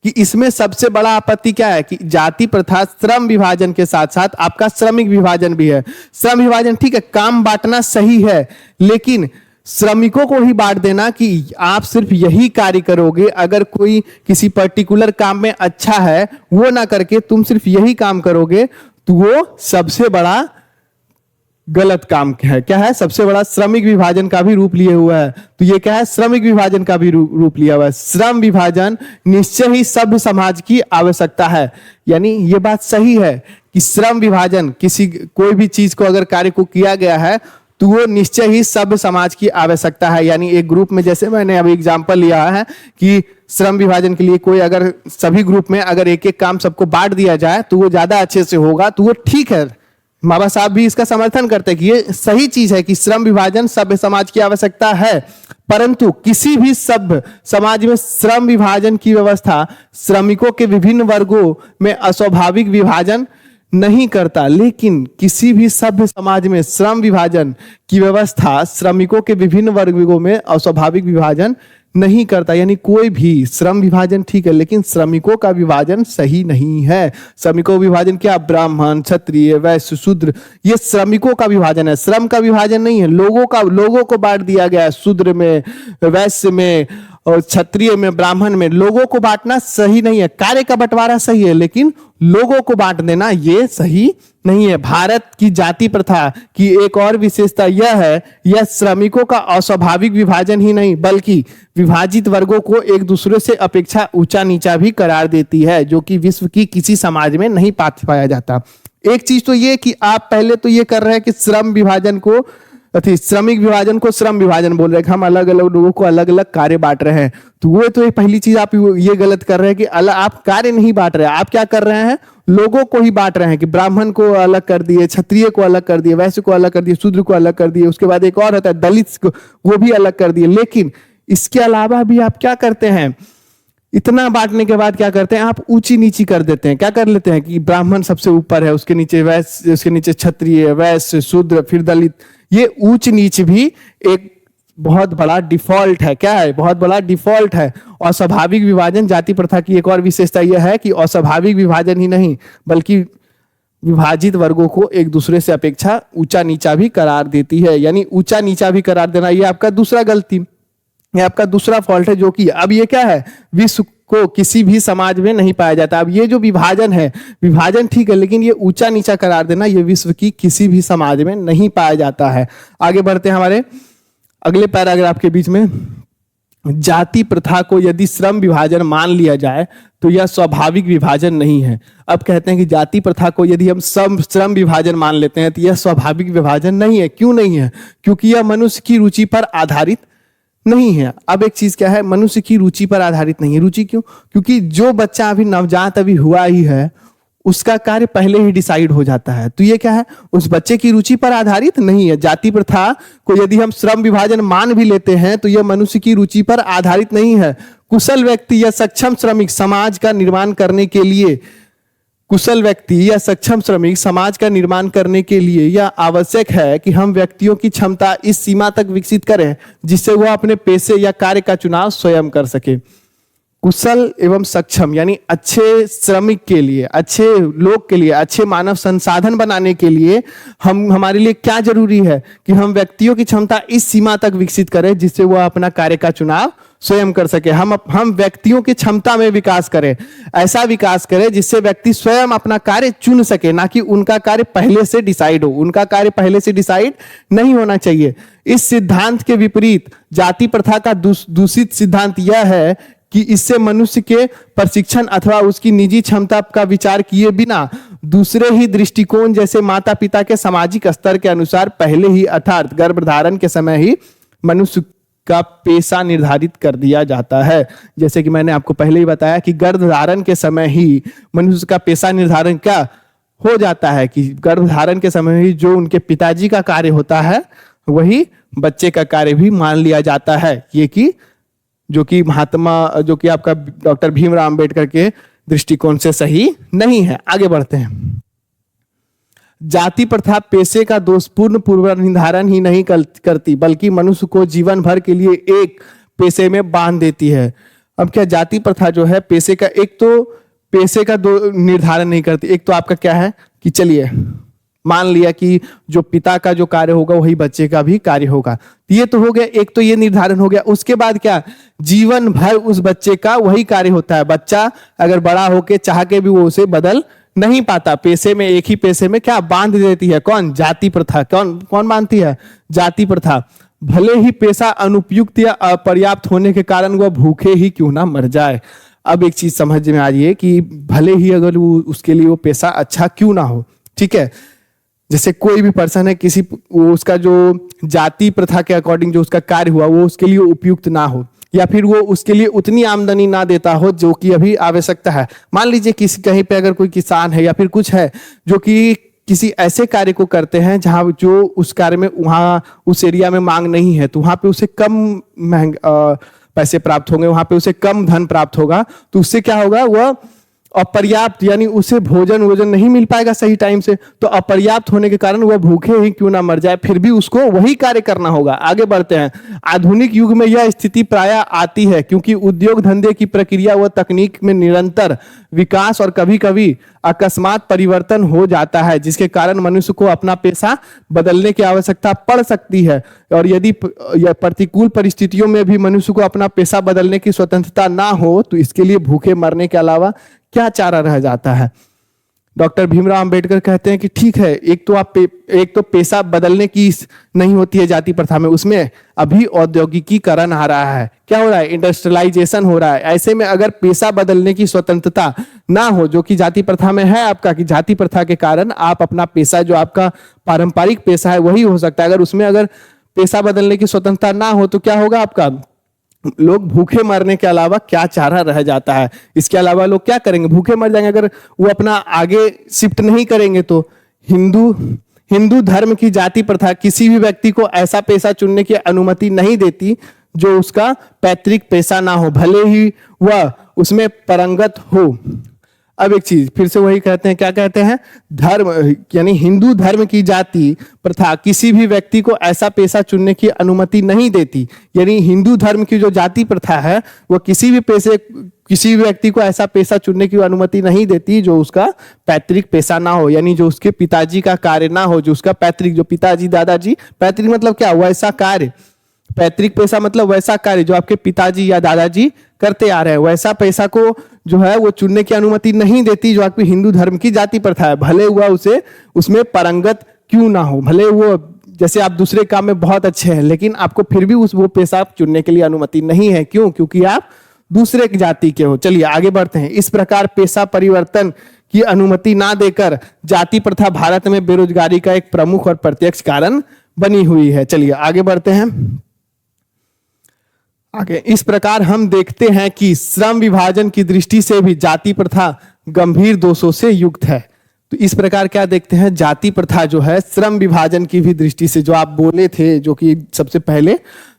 कि इसमें सबसे बड़ा आपत्ति क्या है कि जाति प्रथा श्रम विभाजन के साथ साथ आपका श्रमिक विभाजन भी है। श्रम विभाजन ठीक है, काम बांटना सही है, लेकिन श्रमिकों को ही बांट देना कि आप सिर्फ यही कार्य करोगे, अगर कोई किसी पर्टिकुलर काम में अच्छा है वो ना करके तुम सिर्फ यही काम करोगे, तो वो सबसे बड़ा गलत काम है। क्या है? सबसे बड़ा श्रमिक विभाजन का भी रूप लिए हुआ है। तो ये क्या है? श्रमिक विभाजन का भी रूप लिया हुआ है। श्रम विभाजन निश्चय ही सभ्य समाज की आवश्यकता है। यानी ये बात सही है कि श्रम विभाजन, कोई भी चीज को अगर कार्य को किया गया है तो वो निश्चय ही सभ्य समाज की आवश्यकता है। यानी एक ग्रुप में, जैसे मैंने अभी एग्जांपल लिया है कि श्रम विभाजन के लिए कोई अगर सभी ग्रुप में अगर एक एक काम सबको बांट दिया जाए तो वो ज्यादा अच्छे से होगा, तो वो ठीक है। बाबा साहब भी इसका समर्थन करते हैं कि ये सही चीज है कि श्रम विभाजन सभ्य समाज की आवश्यकता है, परंतु किसी भी सभ्य समाज में श्रम विभाजन की व्यवस्था श्रमिकों के विभिन्न वर्गों में अस्वाभाविक विभाजन नहीं करता। लेकिन किसी भी सभ्य समाज में श्रम विभाजन की व्यवस्था श्रमिकों के विभिन्न वर्गों में अस्वाभाविक विभाजन नहीं करता। यानी कोई भी श्रम विभाजन ठीक है, लेकिन श्रमिकों का विभाजन सही नहीं है। श्रमिकों का विभाजन क्या? ब्राह्मण, क्षत्रिय, वैश्य, शूद्र, ये श्रमिकों का विभाजन है, श्रम का विभाजन नहीं है। लोगों को बांट दिया गया है, शूद्र में, वैश्य में और क्षत्रिय में, ब्राह्मण में। लोगों को बांटना सही नहीं है। कार्य का बंटवारा सही है, लेकिन लोगों को बांट देना ये सही नहीं है। भारत की जाति प्रथा की एक और विशेषता यह है, यह श्रमिकों का अस्वाभाविक विभाजन ही नहीं बल्कि विभाजित वर्गों को एक दूसरे से अपेक्षा ऊंचा नीचा भी करार देती है, जो कि विश्व की किसी समाज में नहीं पाया जाता। एक चीज तो ये कि आप पहले तो ये कर रहे हैं कि श्रम विभाजन को, श्रमिक विभाजन को श्रम विभाजन बोल रहे हैं कि हम अलग अलग लोगों को अलग अलग कार्य बांट रहे हैं। तो वो तो पहली चीज आप ये गलत कर रहे हैं कि आप कार्य नहीं बांट रहे हैं। आप क्या कर रहे हैं? लोगों को ही बांट रहे हैं कि ब्राह्मण को अलग कर दिए, क्षत्रिय को अलग कर दिए, वैश्य को अलग कर दिए, शूद्र को अलग कर दिए, उसके बाद एक और होता है दलित को, वो भी अलग कर दिए। लेकिन इसके अलावा भी आप क्या करते हैं? इतना बांटने के बाद क्या करते हैं? आप ऊंची नीची कर देते हैं। क्या कर लेते हैं कि ब्राह्मण सबसे ऊपर है, उसके नीचे वैश्य, उसके नीचे क्षत्रिय, वैश्य, शूद्र, फिर दलित। ये ऊंच नीच भी एक बहुत बड़ा डिफॉल्ट है। क्या है? बहुत बड़ा डिफॉल्ट है। अस्वाभाविक विभाजन जाति प्रथा की एक और विशेषता यह है कि अस्वाभाविक विभाजन ही नहीं बल्कि विभाजित वर्गों को एक दूसरे से अपेक्षा ऊंचा नीचा भी करार देती है। यानी ऊंचा नीचा भी करार देना, ये आपका दूसरा गलती, ये आपका दूसरा फॉल्ट है, जो कि अब ये क्या है? विश्व को किसी भी समाज में नहीं पाया जाता। अब ये जो विभाजन है, विभाजन ठीक है, लेकिन ये ऊंचा नीचा करार देना ये विश्व की किसी भी समाज में नहीं पाया जाता है। आगे बढ़ते हैं हमारे अगले पैराग्राफ के बीच में। जाति प्रथा को यदि श्रम विभाजन मान लिया जाए तो यह स्वाभाविक विभाजन नहीं है। अब कहते हैं कि जाति प्रथा को यदि हम श्रम विभाजन मान लेते हैं तो यह स्वाभाविक विभाजन नहीं है। क्यों नहीं है? क्योंकि यह मनुष्य की रुचि पर आधारित नहीं है। अब एक चीज क्या है? मनुष्य की रुचि पर आधारित नहीं है। रुचि क्यों? क्योंकि जो बच्चा अभी नवजात अभी हुआ ही है उसका कार्य पहले ही डिसाइड हो जाता है। तो ये क्या है? उस बच्चे की रुचि पर आधारित नहीं है। जाति प्रथा को यदि हम श्रम विभाजन मान भी लेते हैं तो यह मनुष्य की रुचि पर आधारित नहीं है। कुशल व्यक्ति या सक्षम श्रमिक समाज का निर्माण करने के लिए, कुशल व्यक्ति या सक्षम श्रमिक समाज का निर्माण करने के लिए यह आवश्यक है कि हम व्यक्तियों की क्षमता इस सीमा तक विकसित करें जिससे वह अपने पेशे या कार्य का चुनाव स्वयं कर सके। कुशल एवं सक्षम यानी अच्छे श्रमिक के लिए, अच्छे लोग के लिए, अच्छे मानव संसाधन बनाने के लिए हमारे लिए क्या जरूरी है कि हम व्यक्तियों की क्षमता इस सीमा तक विकसित करें जिससे वह अपना कार्य का चुनाव स्वयं कर सके। हम व्यक्तियों की क्षमता में विकास करें, ऐसा विकास करें जिससे व्यक्ति स्वयं अपना कार्य चुन सके, ना कि उनका कार्य पहले से डिसाइड हो। उनका कार्य पहले से डिसाइड नहीं होना चाहिए। इस सिद्धांत के विपरीत जाति प्रथा का दूषित सिद्धांत यह है कि इससे मनुष्य के प्रशिक्षण अथवा उसकी निजी क्षमता का विचार किए बिना दूसरे ही दृष्टिकोण जैसे माता पिता के सामाजिक स्तर के अनुसार पहले ही अर्थात गर्भधारण के समय ही मनुष्य का पेशा निर्धारित कर दिया जाता है। जैसे कि मैंने आपको पहले ही बताया कि गर्भधारण के समय ही मनुष्य का पेशा निर्धारण क्या हो जाता है कि गर्भधारण के समय ही जो उनके पिताजी का कार्य होता है वही बच्चे का कार्य भी मान लिया जाता है। ये कि जो कि आपका डॉक्टर भीमराव अंबेडकर के दृष्टिकोण से सही नहीं है। आगे बढ़ते हैं। जाति प्रथा पेशे का दोषपूर्ण पूर्व निर्धारण ही नहीं करती बल्कि मनुष्य को जीवन भर के लिए एक पेशे में बांध देती है। अब क्या जाति प्रथा जो है पेशे का, एक तो पेशे का निर्धारण नहीं करती, एक तो आपका क्या है कि चलिए मान लिया कि जो पिता का जो कार्य होगा वही बच्चे का भी कार्य होगा, ये तो हो गया, एक तो ये निर्धारण हो गया। उसके बाद क्या, जीवन भर उस बच्चे का वही कार्य होता है। बच्चा अगर बड़ा होके चाह के भी वो उसे बदल नहीं पाता। पेशे में, एक ही पेशे में क्या बांध देती है? कौन? जाति प्रथा। कौन बांधती है? जाति प्रथा। भले ही पेशा अनुपयुक्त या अपर्याप्त होने के कारण वह भूखे ही क्यों ना मर जाए। अब एक चीज समझ में आ रही है कि भले ही अगर उसके लिए वो पेशा अच्छा क्यों ना हो, ठीक है, जैसे कोई भी पर्सन है, किसी वो उसका जो जाति प्रथा के अकॉर्डिंग जो उसका कार्य हुआ वो उसके लिए उपयुक्त ना हो, या फिर वो उसके लिए उतनी आमदनी ना देता हो जो कि अभी आवश्यकता है। मान लीजिए किसी कहीं पे अगर कोई किसान है या फिर कुछ है जो कि किसी ऐसे कार्य को करते हैं जहां जो उस कार्य में वहां उस एरिया में मांग नहीं है, तो वहां पे उसे कम पैसे प्राप्त होंगे, वहां पे उसे कम धन प्राप्त होगा, तो उससे क्या होगा, वह अपर्याप्त, यानी उसे भोजन नहीं मिल पाएगा सही टाइम से, तो अपर्याप्त होने के कारण वह भूखे ही क्यों ना मर जाए, फिर भी उसको वही कार्य करना होगा। आगे बढ़ते हैं। आधुनिक युग में यह स्थिति प्रायः आती है क्योंकि उद्योग धंधे की प्रक्रिया व तकनीक में निरंतर विकास और कभी कभी अकस्मात परिवर्तन हो जाता है, जिसके कारण मनुष्य को अपना पेशा बदलने की आवश्यकता पड़ सकती है। और यदि प्रतिकूल परिस्थितियों में भी मनुष्य को अपना पेशा बदलने की स्वतंत्रता ना हो तो इसके लिए भूखे मरने के अलावा क्या चारा रह जाता है। डॉक्टर भीमराव अंबेडकर कहते हैं कि ठीक है, एक तो पेशा बदलने की नहीं होती है जाति प्रथा में, उसमें अभी औद्योगिकीकरण आ रहा है, क्या हो रहा है, इंडस्ट्रियलाइजेशन हो रहा है। ऐसे में अगर पेशा बदलने की स्वतंत्रता ना हो, जो कि जाति प्रथा में है आपका, कि जाति प्रथा के कारण आप अपना पेशा जो आपका पारंपरिक पेशा है वही हो सकता है, अगर उसमें अगर पेशा बदलने की स्वतंत्रता ना हो तो क्या होगा, आपका लोग भूखे मरने के अलावा क्या चारा रह जाता है। इसके अलावा लोग क्या करेंगे, भूखे मर जाएंगे अगर वो अपना आगे शिफ्ट नहीं करेंगे। तो हिंदू धर्म की जाति प्रथा किसी भी व्यक्ति को ऐसा पेशा चुनने की अनुमति नहीं देती जो उसका पैतृक पेशा ना हो, भले ही वह उसमें परंगत हो। अब एक चीज फिर से वही कहते हैं, क्या कहते हैं, धर्म यानी हिंदू धर्म की जाति प्रथा किसी भी व्यक्ति को ऐसा पेशा चुनने की अनुमति नहीं देती। यानी हिंदू धर्म की जो जाति प्रथा है वो किसी भी व्यक्ति को ऐसा पेशा चुनने की अनुमति नहीं देती जो उसका पैतृक पेशा ना हो, यानी जो उसके पिताजी का कार्य ना हो, जो उसका पैतृक, जो पिताजी दादाजी, पैतृक मतलब क्या, वैसा कार्य, पैतृक पेशा मतलब वैसा कार्य जो आपके पिताजी या दादाजी करते आ रहे हैं, वैसा पेशा को जो है वो चुनने की अनुमति नहीं देती जो आपकी हिंदू धर्म की जाति प्रथा है, भले हुआ उसे उसमें परंगत क्यों ना हो, भले वो जैसे आप दूसरे काम में बहुत अच्छे हैं लेकिन आपको फिर भी वो पेशा चुनने के लिए अनुमति नहीं है। क्यों? क्योंकि आप दूसरे की जाति के हो। चलिए आगे बढ़ते हैं। इस प्रकार पेशा परिवर्तन की अनुमति ना देकर जाति प्रथा भारत में बेरोजगारी का एक प्रमुख और प्रत्यक्ष कारण बनी हुई है। चलिए आगे बढ़ते हैं। आगे इस प्रकार हम देखते हैं कि श्रम विभाजन की दृष्टि से भी जाति प्रथा गंभीर दोषों से युक्त है। तो इस प्रकार क्या देखते हैं, जाति प्रथा जो है श्रम विभाजन की भी दृष्टि से, जो आप बोले थे, जो कि सबसे पहले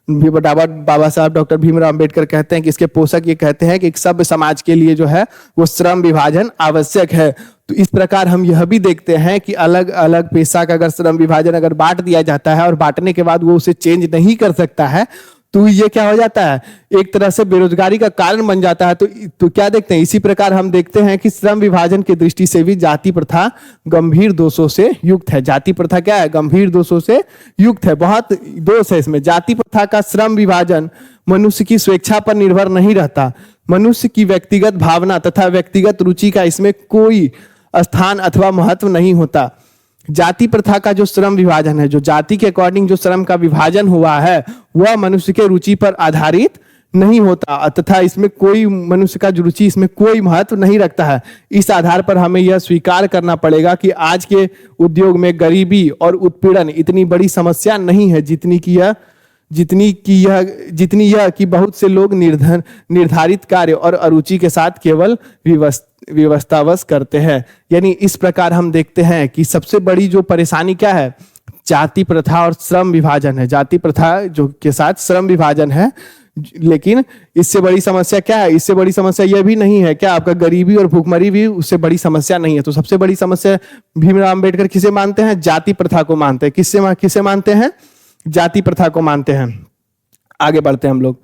बाबा साहब डॉक्टर भीमराव अंबेडकर कहते हैं कि इसके पोषक ये कहते हैं कि एक सभ्य समाज के लिए जो है वो श्रम विभाजन आवश्यक है। तो इस प्रकार हम यह भी देखते हैं कि अलग अलग पेशा का अगर श्रम विभाजन अगर बांट दिया जाता है और बांटने के बाद वो उसे चेंज नहीं कर सकता है तो ये क्या हो जाता है, एक तरह से बेरोजगारी का कारण बन जाता है। तो क्या देखते हैं, इसी प्रकार हम देखते हैं कि श्रम विभाजन की दृष्टि से भी जाति प्रथा गंभीर दोषों से युक्त है। जाति प्रथा क्या है, गंभीर दोषों से युक्त है, बहुत दोष है इसमें। जाति प्रथा का श्रम विभाजन मनुष्य की स्वेच्छा पर निर्भर नहीं रहता, मनुष्य की व्यक्तिगत भावना तथा व्यक्तिगत रुचि का इसमें कोई स्थान अथवा महत्व नहीं होता। जाति प्रथा का जो श्रम विभाजन है, जो जाति के अकॉर्डिंग जो श्रम का विभाजन हुआ है, वह मनुष्य के रुचि पर आधारित नहीं होता तथा इसमें कोई मनुष्य का रुचि इसमें कोई महत्व नहीं रखता है। इस आधार पर हमें यह स्वीकार करना पड़ेगा कि आज के उद्योग में गरीबी और उत्पीड़न इतनी बड़ी समस्या नहीं है जितनी यह कि बहुत से लोग निर्धारित कार्य और अरुचि के साथ केवल व्यवस्थावश करते हैं। यानी इस प्रकार हम देखते हैं कि सबसे बड़ी जो परेशानी क्या है, जाति प्रथा और श्रम विभाजन है। जाति प्रथा जो के साथ श्रम विभाजन है, लेकिन इससे बड़ी समस्या क्या है, इससे बड़ी समस्या यह भी नहीं है क्या, आपका गरीबी और भूखमरी भी उससे बड़ी समस्या नहीं है। तो सबसे बड़ी समस्या भीमराव अंबेडकर किसे मानते हैं, जाति प्रथा को मानते हैं। किसे मानते हैं, जाति प्रथा को मानते हैं। आगे बढ़ते हैं हम लोग।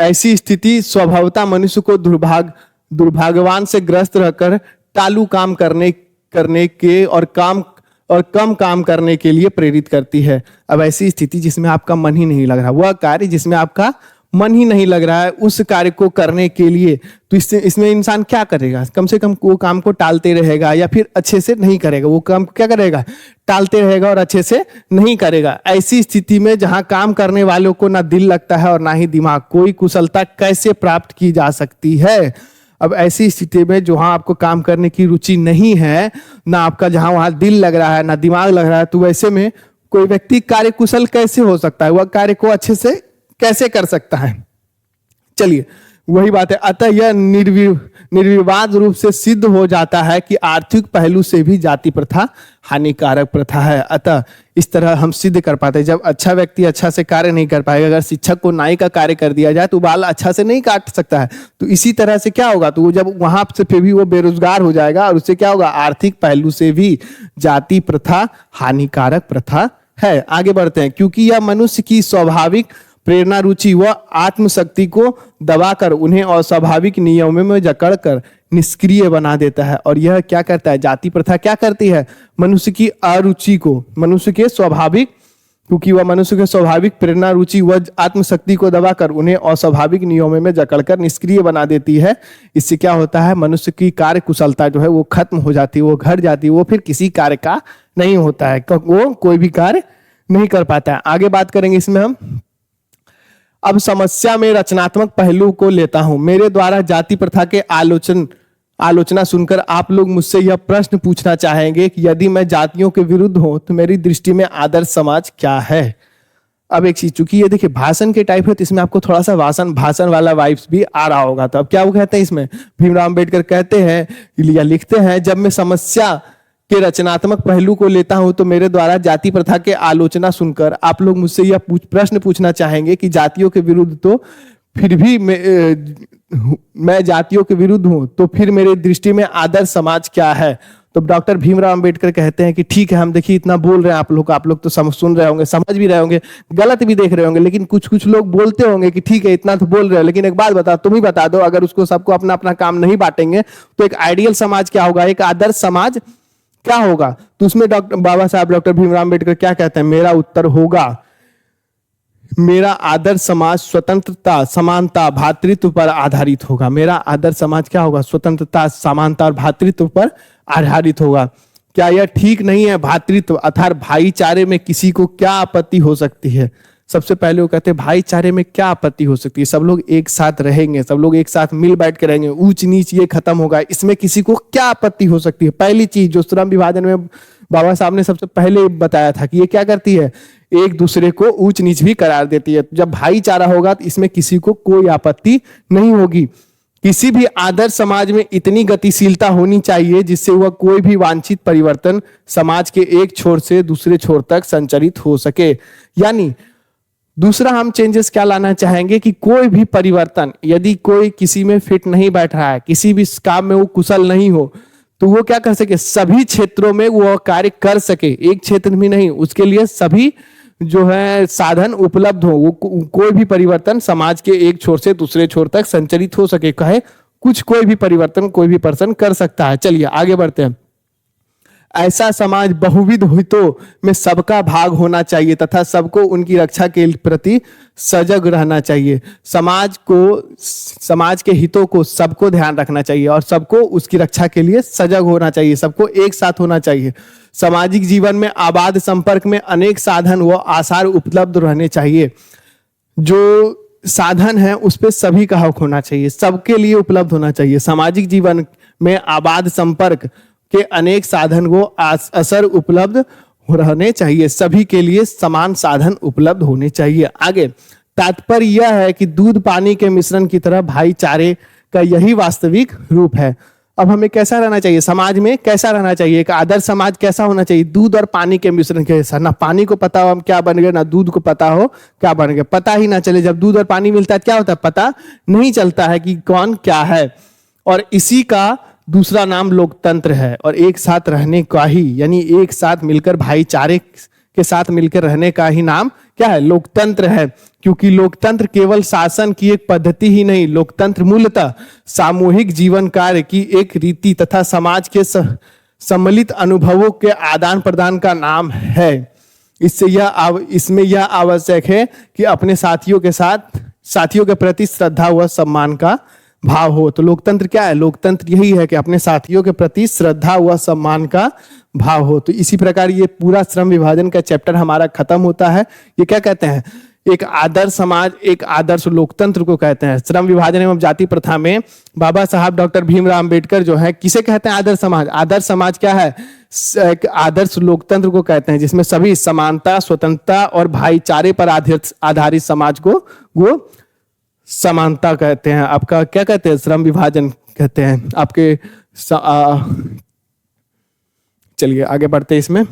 ऐसी स्थिति स्वभावतः मनुष्य को दुर्भाग्यवान से ग्रस्त रहकर टालू काम करने के और कम काम करने के लिए प्रेरित करती है। अब ऐसी स्थिति जिसमें आपका मन ही नहीं लग रहा, वह कार्य जिसमें आपका मन ही नहीं लग रहा है उस कार्य को करने के लिए, तो इसमें इंसान क्या करेगा, कम से कम वो काम को टालते रहेगा या फिर अच्छे से नहीं करेगा। वो काम क्या करेगा, टालते रहेगा और अच्छे से नहीं करेगा। ऐसी स्थिति में जहां काम करने वालों को ना दिल लगता है और ना ही दिमाग, कोई कुशलता कैसे प्राप्त की जा सकती है। अब ऐसी स्थिति में जहाँ आपको काम करने की रुचि नहीं है, ना आपका जहाँ वहाँ दिल लग रहा है, ना दिमाग लग रहा है, तो वैसे में कोई व्यक्ति कार्यकुशल कैसे हो सकता है, वह कार्य को अच्छे से कैसे कर सकता है। चलिए वही बात है। अतः यह निर्विवाद रूप से सिद्ध हो जाता है कि आर्थिक पहलू से भी जाति प्रथा हानिकारक प्रथा है। अतः इस तरह हम सिद्ध कर पाते हैं, जब अच्छा व्यक्ति अच्छा से कार्य नहीं कर पाएगा, अगर शिक्षक को नाई का कार्य कर दिया जाए तो बाल अच्छा से नहीं काट सकता है, तो इसी तरह से क्या होगा, तो जब वहां से फिर भी वो बेरोजगार हो जाएगा और उससे क्या होगा, आर्थिक पहलू से भी जाति प्रथा हानिकारक प्रथा है। आगे बढ़ते हैं। क्योंकि यह मनुष्य की स्वाभाविक प्रेरणा, रुचि व आत्मशक्ति को दबाकर उन्हें अस्वाभाविक नियमों में जकड़कर निष्क्रिय बना देता है। और यह क्या करता है, जाति प्रथा क्या करती है, मनुष्य की अरुचि को, मनुष्य के स्वाभाविक, क्योंकि वह मनुष्य के स्वाभाविक प्रेरणा, रुचि व आत्मशक्ति को दबाकर उन्हें अस्वाभाविक नियमों में जकड़कर निष्क्रिय बना देती है। इससे क्या होता है, मनुष्य की कार्य कुशलता जो है वो खत्म हो जाती है, वो घट जाती है, वो फिर किसी कार्य का नहीं होता है, वो कोई भी कार्य नहीं कर पाता है। आगे बात करेंगे इसमें हम। अब समस्या में रचनात्मक पहलू को लेता हूं। मेरे द्वारा जाति प्रथा के आलोचना सुनकर आप लोग मुझसे यह प्रश्न पूछना चाहेंगे कि यदि मैं जातियों के विरुद्ध हूं तो मेरी दृष्टि में आदर्श समाज क्या है। अब एक चीज, चूंकि ये देखिए भाषण के टाइप है तो इसमें आपको थोड़ा सा भाषण वाला वाइब्स भी आ रहा होगा। तो अब क्या वो कहते हैं इसमें, भीमराव अम्बेडकर कहते हैं या लिखते हैं, जब मैं समस्या के रचनात्मक पहलू को लेता हूं तो मेरे द्वारा जाति प्रथा के आलोचना सुनकर आप लोग मुझसे यह प्रश्न पूछना चाहेंगे कि जातियों के विरुद्ध तो फिर भी मैं जातियों के विरुद्ध हूं, तो फिर मेरे दृष्टि में आदर्श समाज क्या है। तो डॉक्टर भीमराव अंबेडकर कहते हैं कि ठीक है, हम देखिए इतना बोल रहे हैं आप लोग तो सुन रहे होंगे, समझ भी रहे होंगे, गलत भी देख रहे होंगे, लेकिन कुछ लोग बोलते होंगे कि ठीक है इतना तो बोल रहे हो, लेकिन एक बात बता, तुम ही बता दो, अगर उसको सबको अपना अपना काम नहीं बांटेंगे तो एक आइडियल समाज क्या होगा, एक आदर्श समाज क्या होगा। तो उसमें डॉक्टर भीमराव अम्बेडकर क्या कहते हैं, मेरा उत्तर होगा, मेरा आदर्श समाज स्वतंत्रता, समानता, भातृत्व पर आधारित होगा। मेरा आदर्श समाज क्या होगा, स्वतंत्रता, समानता और भातृत्व पर आधारित होगा। क्या यह ठीक नहीं है, भातृत्व अर्थात भाईचारे में किसी को क्या आपत्ति हो सकती है। सबसे पहले वो कहते हैं भाईचारे में क्या आपत्ति हो सकती है, सब लोग एक साथ रहेंगे, सब लोग एक साथ मिल बैठ के रहेंगे, ऊंच नीच ये खत्म होगा, इसमें किसी को क्या आपत्ति हो सकती है। पहली चीज जो श्रम विभाजन में बाबा साहब ने सबसे पहले बताया था कि ये क्या करती है, एक दूसरे को ऊंच नीच भी करार देती है। जब भाईचारा होगा तो इसमें किसी को कोई आपत्ति नहीं होगी। किसी भी आदर्श समाज में इतनी गतिशीलता होनी चाहिए जिससे वह कोई भी वांछित परिवर्तन समाज के एक छोर से दूसरे छोर तक संचालित हो सके। यानी दूसरा हम चेंजेस क्या लाना चाहेंगे कि कोई भी परिवर्तन, यदि कोई किसी में फिट नहीं बैठ रहा है, किसी भी काम में वो कुशल नहीं हो, तो वो क्या कर सके, सभी क्षेत्रों में वो कार्य कर सके, एक क्षेत्र में नहीं, उसके लिए सभी जो है साधन उपलब्ध हो, वो कोई भी परिवर्तन समाज के एक छोर से दूसरे छोर तक संचालित हो सके। कहे कोई भी परिवर्तन कोई भी पर्सन कर सकता है। चलिए आगे बढ़ते हैं। ऐसा समाज बहुविध हितों में सबका भाग होना चाहिए तथा सबको उनकी रक्षा के प्रति सजग रहना चाहिए। समाज के हितों को सबको ध्यान रखना चाहिए और सबको उसकी रक्षा के लिए सजग होना चाहिए, सबको एक साथ होना चाहिए। सामाजिक जीवन में आबाद संपर्क में अनेक साधन व आसार उपलब्ध रहने चाहिए। जो साधन है उस पर सभी का हक होना चाहिए, सबके लिए उपलब्ध होना चाहिए। सामाजिक जीवन में आबाद संपर्क के अनेक साधन को असर उपलब्ध रहने चाहिए, सभी के लिए समान साधन उपलब्ध होने चाहिए। आगे तात्पर्य यह है कि दूध पानी के मिश्रण की तरह भाईचारे का यही वास्तविक रूप है। अब हमें कैसा रहना चाहिए, समाज में कैसा रहना चाहिए, एक आदर्श समाज कैसा होना चाहिए, दूध और पानी के मिश्रण के जैसा। ना पानी को पता हो हम क्या बन गए, ना दूध को पता हो क्या बन गए, पता ही ना चले। जब दूध और पानी मिलता है क्या होता है, पता नहीं चलता है कि कौन क्या है। और इसी का दूसरा नाम लोकतंत्र है। और एक साथ रहने का ही, यानी एक साथ मिलकर भाईचारे के साथ मिलकर रहने का ही नाम क्या है, लोकतंत्र है। क्योंकि लोकतंत्र केवल शासन की एक पद्धति ही नहीं, लोकतंत्र मूलतः सामूहिक जीवन कार्य की एक रीति तथा समाज के सम्मिलित अनुभवों के आदान प्रदान का नाम है। इसमें यह आवश्यक है कि अपने साथियों के प्रति श्रद्धा व सम्मान का भाव हो। तो लोकतंत्र क्या है, लोकतंत्र यही है कि अपने साथियों के प्रति श्रद्धा व सम्मान का भाव हो। तो इसी प्रकार ये पूरा श्रम विभाजन का चैप्टर हमारा खत्म होता है। ये क्या कहते हैं, एक आदर्श समाज, एक आदर्श लोकतंत्र को कहते हैं। श्रम विभाजन एवं जाति प्रथा में बाबा साहब डॉक्टर भीमराव अंबेडकर जो है किसे कहते हैं आदर्श समाज? आदर्श समाज क्या है? एक आदर्श लोकतंत्र को कहते हैं जिसमें सभी समानता, स्वतंत्रता और भाईचारे पर आधारित समाज को वो समानता कहते हैं। आपका क्या कहते हैं? श्रम विभाजन कहते हैं आपके। चलिए आगे बढ़ते हैं इसमें।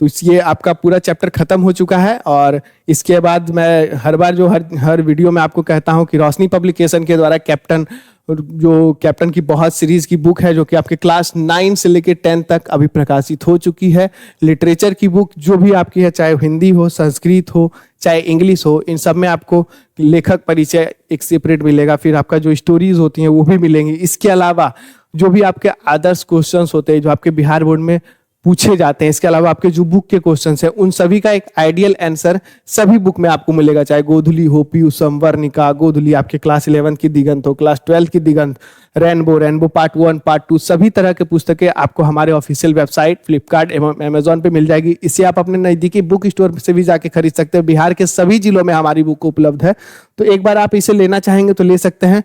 तो ये आपका पूरा चैप्टर खत्म हो चुका है और इसके बाद मैं हर बार जो हर वीडियो में आपको कहता हूं कि रोशनी पब्लिकेशन के द्वारा कैप्टन की बहुत सीरीज की बुक है जो कि आपके क्लास 9 से लेकर 10 तक अभी प्रकाशित हो चुकी है। लिटरेचर की बुक जो भी आपकी है, चाहे हिंदी हो, संस्कृत हो, चाहे इंग्लिश हो, इन सब में आपको लेखक परिचय एक सेपरेट मिलेगा। फिर आपका जो स्टोरीज होती हैं वो भी मिलेंगी। इसके अलावा जो भी आपके आदर्श क्वेश्चंस होते हैं जो आपके बिहार बोर्ड में पूछे जाते हैं, इसके अलावा आपके जो बुक के क्वेश्चंस हैं उन सभी का एक आइडियल आंसर सभी बुक में आपको मिलेगा। चाहे गोधुली हो, पीयूषम, वर्णिका, गोधुली आपके क्लास 11 की दिगंत हो, क्लास 12 की दिगंत, रेनबो पार्ट 1 पार्ट 2 सभी तरह के पुस्तकें आपको हमारे ऑफिशियल वेबसाइट फ्लिपकार्ट एवं अमेजोन पे मिल जाएगी। इसे आप अपने नजदीकी बुक स्टोर से भी जाके खरीद सकते हैं। बिहार के सभी जिलों में हमारी बुक उपलब्ध है, तो एक बार आप इसे लेना चाहेंगे तो ले सकते हैं।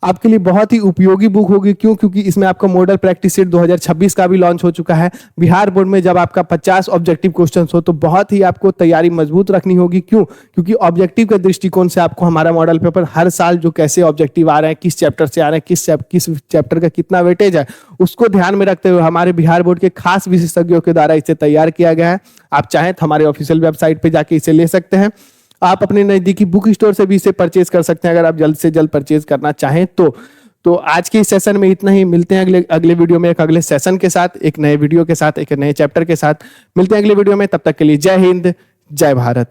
आपके लिए बहुत ही उपयोगी बुक होगी। क्यों? क्योंकि इसमें आपका मॉडल प्रैक्टिस सेट 2026 का भी लॉन्च हो चुका है। बिहार बोर्ड में जब आपका 50 ऑब्जेक्टिव क्वेश्चंस हो तो बहुत ही आपको तैयारी मजबूत रखनी होगी। क्यों? क्योंकि ऑब्जेक्टिव के दृष्टिकोण से आपको हमारा मॉडल पेपर हर साल जो कैसे ऑब्जेक्टिव आ रहे हैं, किस चैप्टर से आ रहे हैं, किस चैप्टर का कितना वेटेज है, उसको ध्यान में रखते हुए हमारे बिहार बोर्ड के खास विशेषज्ञों के द्वारा इसे तैयार किया गया है। आप चाहें तो हमारे ऑफिशियल वेबसाइट पे जाके इसे ले सकते हैं। आप अपने नजदीकी बुक स्टोर से भी इसे परचेज कर सकते हैं अगर आप जल्द से जल्द परचेज करना चाहें तो आज के इस सेशन में इतना ही। मिलते हैं अगले वीडियो में एक अगले सेशन के साथ, एक नए वीडियो के साथ, एक नए चैप्टर के साथ। मिलते हैं अगले वीडियो में। तब तक के लिए जय हिंद, जय भारत।